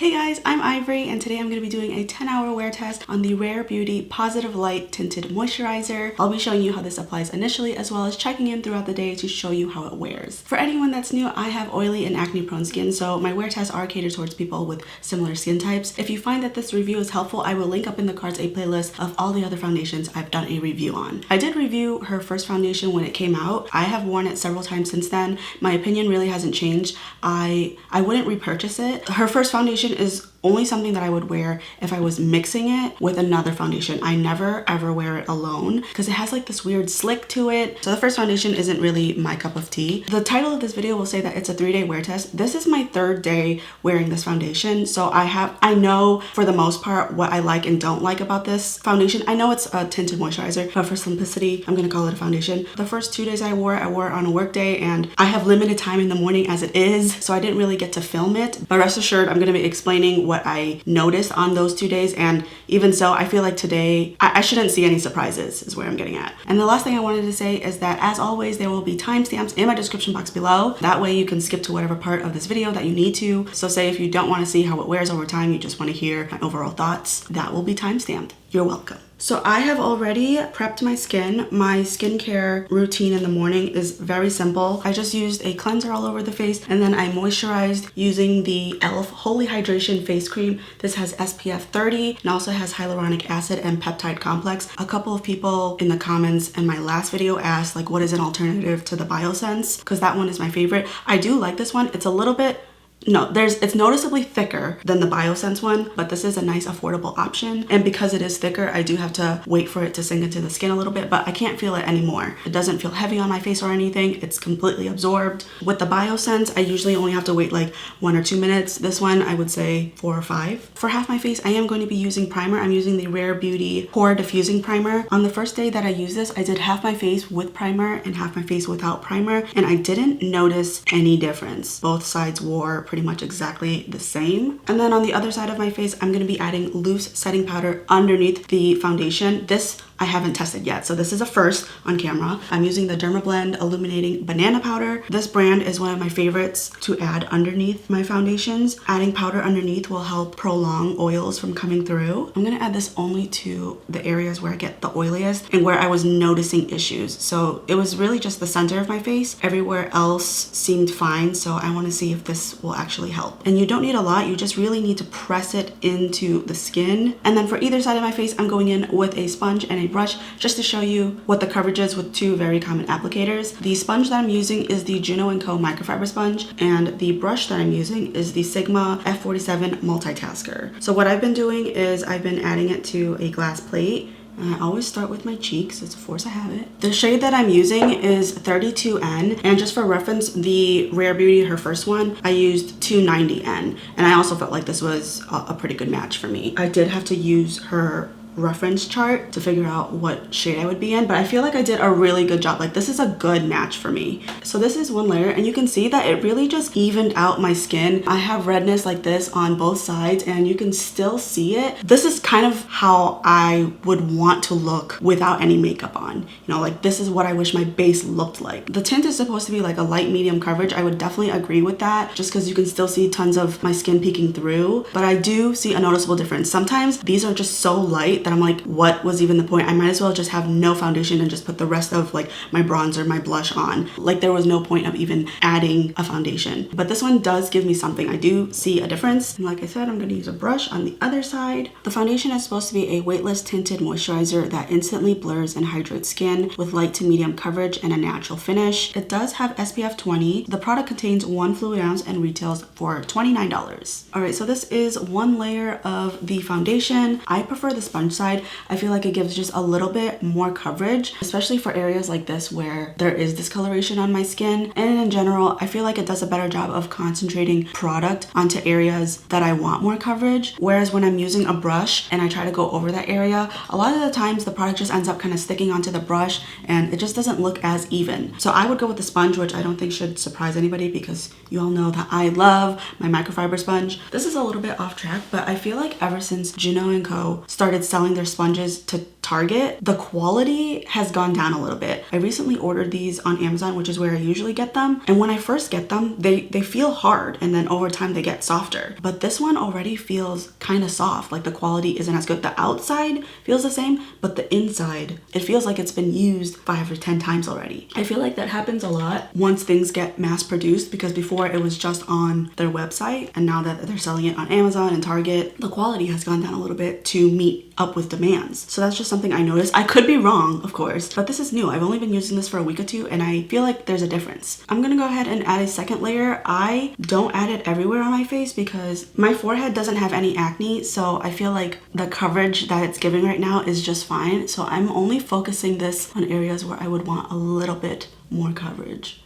Hey guys, I'm Ivory and today I'm going to be doing a 10-hour wear test on the Rare Beauty Positive Light Tinted Moisturizer. I'll be showing you how this applies initially as well as checking in throughout the day to show you how it wears. For anyone that's new, I have oily and acne prone skin, so my wear tests are catered towards people with similar skin types. If you find that this review is helpful, I will link up in the cards a playlist of all the other foundations I've done a review on. I did review her first foundation when it came out. I have worn it several times since then. My opinion really hasn't changed. I wouldn't repurchase it. Her first foundation is only something that I would wear if I was mixing it with another foundation. I never ever wear it alone because it has like this weird slick to it. So the first foundation isn't really my cup of tea. The title of this video will say that it's a 3-day wear test. This is my 3rd day wearing this foundation. So I know for the most part what I like and don't like about this foundation. I know it's a tinted moisturizer, but for simplicity, I'm gonna call it a foundation. The first 2 days I wore it on a work day, and I have limited time in the morning as it is, so I didn't really get to film it. But rest assured, I'm gonna be explaining what I noticed on those 2 days, and even so, I feel like today I shouldn't see any surprises is where I'm getting at. And the last thing I wanted to say is that as always, there will be timestamps in my description box below. That way you can skip to whatever part of this video that you need to. So say if you don't want to see how it wears over time, you just want to hear my overall thoughts, that will be timestamped. You're welcome. So I have already prepped my skin. My skincare routine in the morning is very simple. I just used a cleanser all over the face, and then I moisturized using the e.l.f. Holy Hydration Face Cream. This has SPF 30 and also has hyaluronic acid and peptide complex. A couple of people in the comments in my last video asked like, what is an alternative to the Biosense? Because that one is my favorite. I do like this one. It's a little bit it's noticeably thicker than the Biosense one, but this is a nice affordable option. And because it is thicker, I do have to wait for it to sink into the skin a little bit, but I can't feel it anymore. It doesn't feel heavy on my face or anything. It's completely absorbed. With the Biosense, I usually only have to wait like 1 or 2 minutes. This one, I would say 4 or 5. For half my face, I am going to be using primer. I'm using the Rare Beauty Pore Diffusing Primer. On the first day that I used this, I did half my face with primer and half my face without primer, and I didn't notice any difference. Both sides wore pretty much exactly the same. And then on the other side of my face, I'm going to be adding loose setting powder underneath the foundation. This I haven't tested yet, so this is a first on camera. I'm using the Dermablend Illuminating Banana Powder. This brand is one of my favorites to add underneath my foundations. Adding powder underneath will help prolong oils from coming through. I'm gonna add this only to the areas where I get the oiliest and where I was noticing issues. So it was really just the center of my face. Everywhere else seemed fine, so I wanna see if this will actually help. And you don't need a lot, you just really need to press it into the skin. And then for either side of my face, I'm going in with a sponge and a brush just to show you what the coverage is with 2 very common applicators. The sponge that I'm using is the Juno & Co microfiber sponge, and the brush that I'm using is the Sigma F47 multitasker. So what I've been doing is I've been adding it to a glass plate. And I always start with my cheeks. It's a force of habit. The shade that I'm using is 32N, and just for reference, the Rare Beauty, her first one, I used 290N, and I also felt like this was a pretty good match for me. I did have to use her reference chart to figure out what shade I would be in, but I feel like I did a really good job. Like, this is a good match for me. So this is one layer, and you can see that it really just evened out my skin. I have redness like this on both sides, and you can still see it. This is kind of how I would want to look without any makeup on. You know, like, this is what I wish my base looked like. The tint is supposed to be like a light medium coverage. I would definitely agree with that, just because you can still see tons of my skin peeking through, but I do see a noticeable difference. Sometimes these are just so light that I'm like, what was even the point? I might as well just have no foundation and just put the rest of like my bronzer, my blush on. Like, there was no point of even adding a foundation. But this one does give me something. I do see a difference. And like I said, I'm going to use a brush on the other side. The foundation is supposed to be a weightless tinted moisturizer that instantly blurs and hydrates skin with light to medium coverage and a natural finish. It does have SPF 20. The product contains 1 fluid ounce and retails for $29. All right, so this is one layer of the foundation. I prefer the sponge side. I feel like it gives just a little bit more coverage, especially for areas like this where there is discoloration on my skin. And in general, I feel like it does a better job of concentrating product onto areas that I want more coverage. Whereas when I'm using a brush and I try to go over that area, a lot of the times the product just ends up kind of sticking onto the brush and it just doesn't look as even. So I would go with the sponge, which I don't think should surprise anybody because you all know that I love my microfiber sponge. This is a little bit off track, but I feel like ever since Juno & Co started selling selling their sponges to Target, the quality has gone down a little bit. I recently ordered these on Amazon, which is where I usually get them. And when I first get them, they feel hard, and then over time they get softer. But this one already feels kind of soft. Like the quality isn't as good. The outside feels the same, but the inside, it feels like it's been used 5 or 10 times already. I feel like that happens a lot once things get mass produced, because before it was just on their website, and now that they're selling it on Amazon and Target, the quality has gone down a little bit to meet up with demands. So that's just something I noticed. I could be wrong, of course, but this is new. I've only been using this for a week or two, and I feel like there's a difference. I'm gonna go ahead and add a second layer. I don't add it everywhere on my face because my forehead doesn't have any acne, so I feel like the coverage that it's giving right now is just fine. So I'm only focusing this on areas where I would want a little bit more coverage.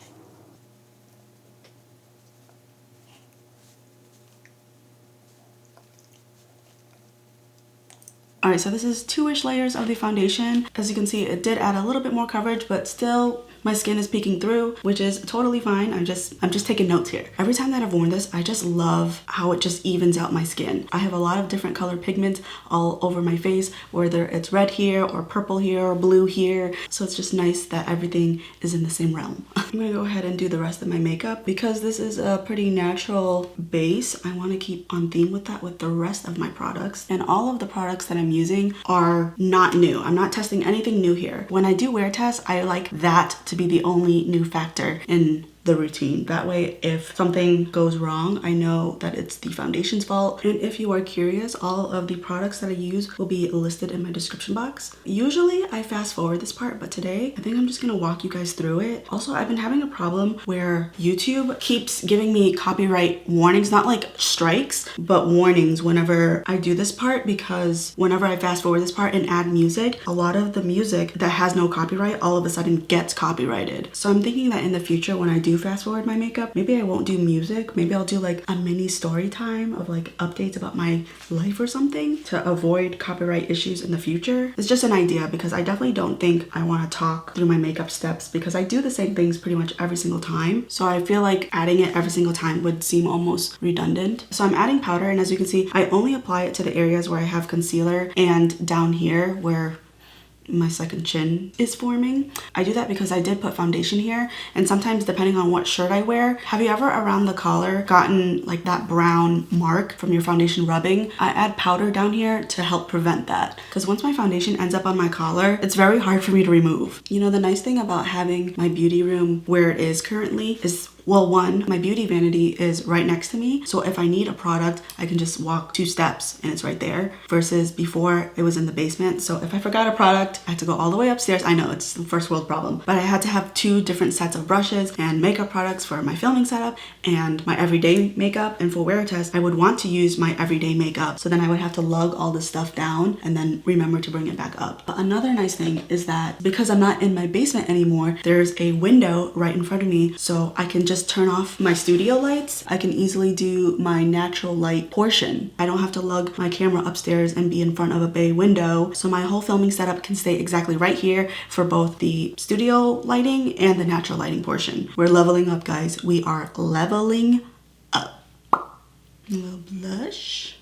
Alright, so this is 2-ish layers of the foundation. As you can see, it did add a little bit more coverage, but still my skin is peeking through, which is totally fine. I'm just taking notes here. Every time that I've worn this, I just love how it just evens out my skin. I have a lot of different color pigments all over my face, whether it's red here or purple here or blue here. So it's just nice that everything is in the same realm. I'm gonna go ahead and do the rest of my makeup. Because this is a pretty natural base, I wanna keep on theme with that with the rest of my products. And all of the products that I'm using are not new. I'm not testing anything new here. When I do wear tests, I like that to be the only new factor in the routine. That way, if something goes wrong, I know that it's the foundation's fault. And if you are curious, all of the products that I use will be listed in my description box. Usually I fast forward this part, but today I think I'm just gonna walk you guys through it. Also, I've been having a problem where YouTube keeps giving me copyright warnings, not like strikes, but warnings whenever I do this part, because whenever I fast forward this part and add music, a lot of the music that has no copyright all of a sudden gets copyrighted. So I'm thinking that in the future, when I do fast forward my makeup, maybe I won't do music. Maybe I'll do like a mini story time of like updates about my life or something to avoid copyright issues in the future. It's just an idea, because I definitely don't think I want to talk through my makeup steps, because I do the same things pretty much every single time. So I feel like adding it every single time would seem almost redundant. So I'm adding powder, and as you can see, I only apply it to the areas where I have concealer and down here where my second chin is forming. I do that because I did put foundation here, and sometimes depending on what shirt I wear, have you ever around the collar gotten like that brown mark from your foundation rubbing? I add powder down here to help prevent that, because once my foundation ends up on my collar, it's very hard for me to remove. You know, the nice thing about having my beauty room where it is currently is, well, one, my beauty vanity is right next to me. So if I need a product, I can just walk 2 steps and it's right there, versus before it was in the basement. So if I forgot a product, I had to go all the way upstairs. I know it's the first world problem, but I had to have 2 different sets of brushes and makeup products for my filming setup and my everyday makeup. And for wear test, I would want to use my everyday makeup. So then I would have to lug all this stuff down and then remember to bring it back up. But another nice thing is that because I'm not in my basement anymore, there's a window right in front of me. So I can just turn off my studio lights. I can easily do my natural light portion. I don't have to lug my camera upstairs and be in front of a bay window. So my whole filming setup can stay exactly right here for both the studio lighting and the natural lighting portion. We're leveling up, guys. We are leveling up. A little blush.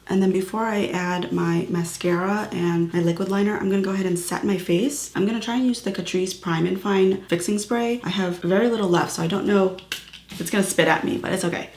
And then before I add my mascara and my liquid liner, I'm gonna go ahead and set my face. I'm gonna try and use the Catrice Prime and Fine Fixing Spray. I have very little left, so I don't know if it's gonna spit at me, but it's okay.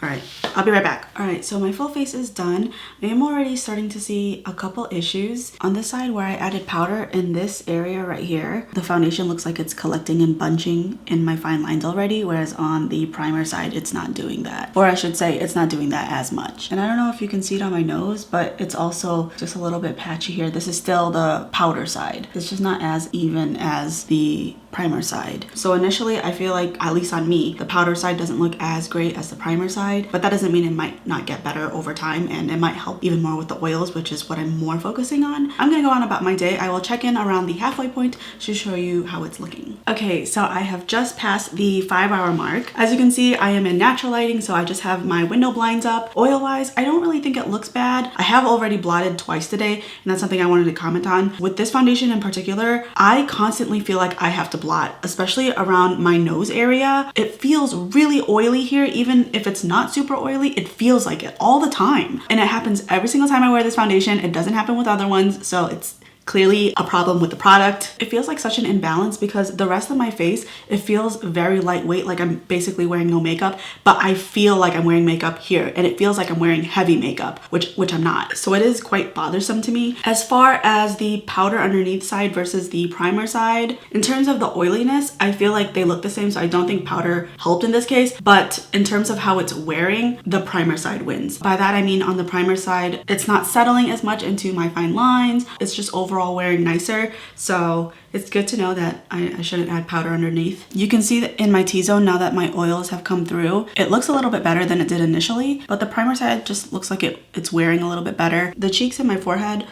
All right, I'll be right back. All right, so my full face is done. I am already starting to see a couple issues. On this side where I added powder, in this area right here, the foundation looks like it's collecting and bunching in my fine lines already, whereas on the primer side, it's not doing that. Or I should say, it's not doing that as much. And I don't know if you can see it on my nose, but it's also just a little bit patchy here. This is still the powder side. It's just not as even as the primer side. So initially, I feel like, at least on me, the powder side doesn't look as great as the primer side, but that doesn't mean it might not get better over time, and it might help even more with the oils, which is what I'm more focusing on. I'm gonna go on about my day. I will check in around the halfway point to show you how it's looking. Okay, so I have just passed the 5-hour mark. As you can see, I am in natural lighting, so I just have my window blinds up. Oil-wise, I don't really think it looks bad. I have already blotted twice today, and that's something I wanted to comment on. With this foundation in particular, I constantly feel like I have to blot, especially around my nose area. It feels really oily here. Even if it's not super oily, it feels like it all the time. And it happens every single time I wear this foundation. It doesn't happen with other ones, so it's clearly a problem with the product. It feels like such an imbalance because the rest of my face, it feels very lightweight, like I'm basically wearing no makeup, but I feel like I'm wearing makeup here, and it feels like I'm wearing heavy makeup, which I'm not. So it is quite bothersome to me. As far as the powder underneath side versus the primer side, in terms of the oiliness, I feel like they look the same, so I don't think powder helped in this case, but in terms of how it's wearing, the primer side wins. By that I mean on the primer side, it's not settling as much into my fine lines. It's just overall wearing nicer, so it's good to know that I shouldn't add powder underneath. You can see that in my T-zone, now that my oils have come through, it looks a little bit better than it did initially, but the primer side just looks like it's wearing a little bit better. The cheeks and my forehead,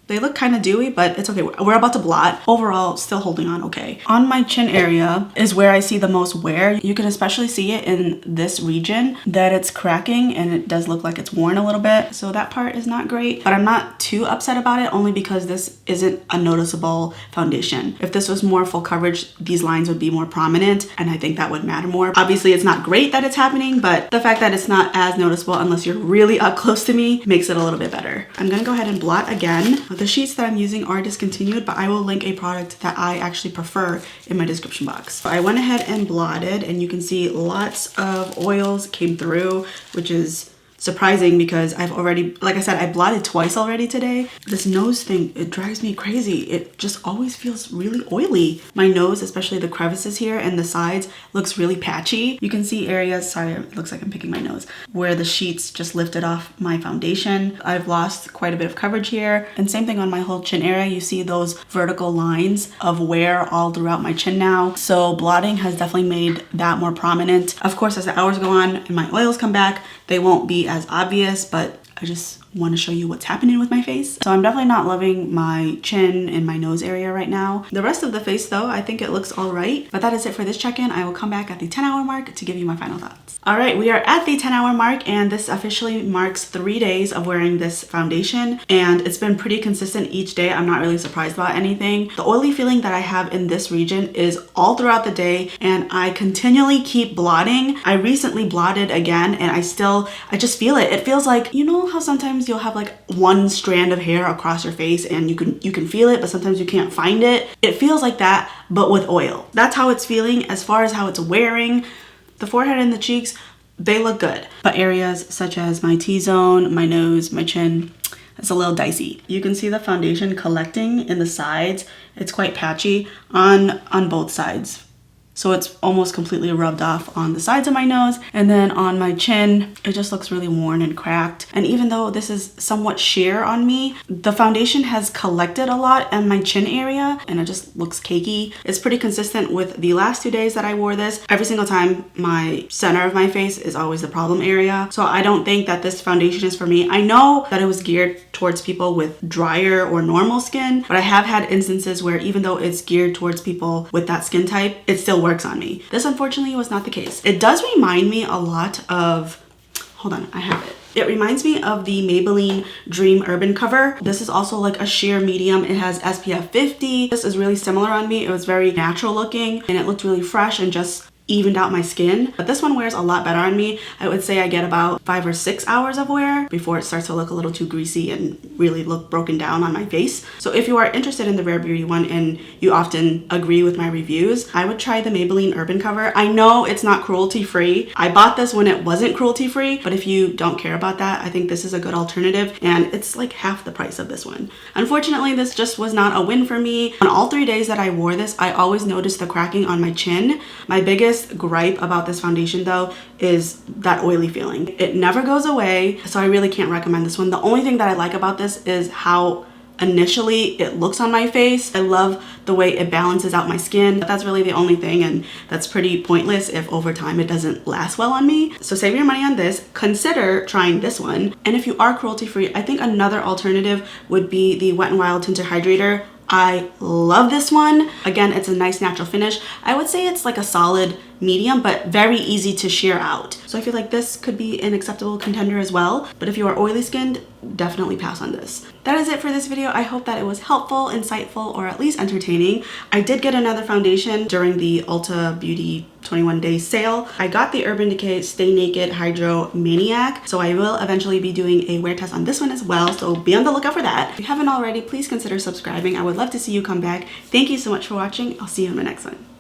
they look kind of dewy, but it's okay. We're about to blot. Overall, still holding on okay. On my chin area is where I see the most wear. You can especially see it in this region that it's cracking, and it does look like it's worn a little bit. So that part is not great, but I'm not too upset about it only because this isn't a noticeable foundation. If this was more full coverage, these lines would be more prominent, and I think that would matter more. Obviously, it's not great that it's happening, but the fact that it's not as noticeable unless you're really up close to me makes it a little bit better. I'm gonna go ahead and blot again. The sheets that I'm using are discontinued, but I will link a product that I actually prefer in my description box. So I went ahead and blotted, and you can see lots of oils came through, which is surprising because I've already, like I said, I blotted twice already today. This nose thing, it drives me crazy. It just always feels really oily. My nose, especially the crevices here and the sides, looks really patchy. You can see areas, sorry, it looks like I'm picking my nose, where the sheets just lifted off my foundation. I've lost quite a bit of coverage here. And same thing on my whole chin area. You see those vertical lines of wear all throughout my chin now. So blotting has definitely made that more prominent. Of course, as the hours go on and my oils come back, they won't be as obvious, but I just want to show you what's happening with my face. So I'm definitely not loving my chin and my nose area right now. The rest of the face though, I think it looks all right. But that is it for this check-in. I will come back at the 10-hour mark to give you my final thoughts. All right, we are at the 10-hour mark, and this officially marks 3 days of wearing this foundation, and it's been pretty consistent each day. I'm not really surprised about anything. The oily feeling that I have in this region is all throughout the day, and I continually keep blotting. I recently blotted again, and I just feel it. It feels like, you know how sometimes you'll have like one strand of hair across your face and you can feel it, but sometimes you can't find it. It feels like that, but with oil. That's how it's feeling. As far as how it's wearing, the forehead and the cheeks, they look good. But areas such as my T-zone, my nose, my chin, it's a little dicey. You can see the foundation collecting in the sides. It's quite patchy on both sides. So it's almost completely rubbed off on the sides of my nose, and then on my chin, it just looks really worn and cracked. And even though this is somewhat sheer on me, the foundation has collected a lot in my chin area, and it just looks cakey. It's pretty consistent with the last 2 days that I wore this. Every single time, my center of my face is always the problem area. So I don't think that this foundation is for me. I know that it was geared towards people with drier or normal skin, but I have had instances where even though it's geared towards people with that skin type, it still works on me. This unfortunately was not the case. It does remind me a lot of, hold on, I have it. It reminds me of the Maybelline Dream Urban Cover. This is also like a sheer medium. It has SPF 50. This is really similar on me. It was very natural looking, and it looked really fresh and just evened out my skin. But this one wears a lot better on me. I would say I get about 5 or 6 hours of wear before it starts to look a little too greasy and really look broken down on my face. So if you are interested in the Rare Beauty one and you often agree with my reviews, I would try the Maybelline Urban Cover. I know it's not cruelty free. I bought this when it wasn't cruelty free, but if you don't care about that, I think this is a good alternative, and it's like half the price of this one. Unfortunately, this just was not a win for me. On all 3 days that I wore this, I always noticed the cracking on my chin. My biggest gripe about this foundation though is that oily feeling. It never goes away, so I really can't recommend this one. The only thing that I like about this is how initially it looks on my face. I love the way it balances out my skin, but that's really the only thing, and that's pretty pointless if over time it doesn't last well on me. So save your money on this. Consider trying this one. And if you are cruelty free, I think another alternative would be the Wet n Wild Tinted Hydrator. I love this one. Again, it's a nice natural finish. I would say it's like a solid medium, but very easy to sheer out. So I feel like this could be an acceptable contender as well. But if you are oily skinned, definitely pass on this. That is it for this video. I hope that it was helpful, insightful, or at least entertaining. I did get another foundation during the Ulta Beauty 21-day sale. I got the Urban Decay Stay Naked Hydro Maniac, so I will eventually be doing a wear test on this one as well, so be on the lookout for that. If you haven't already, please consider subscribing. I would love to see you come back. Thank you so much for watching. I'll see you in my next one.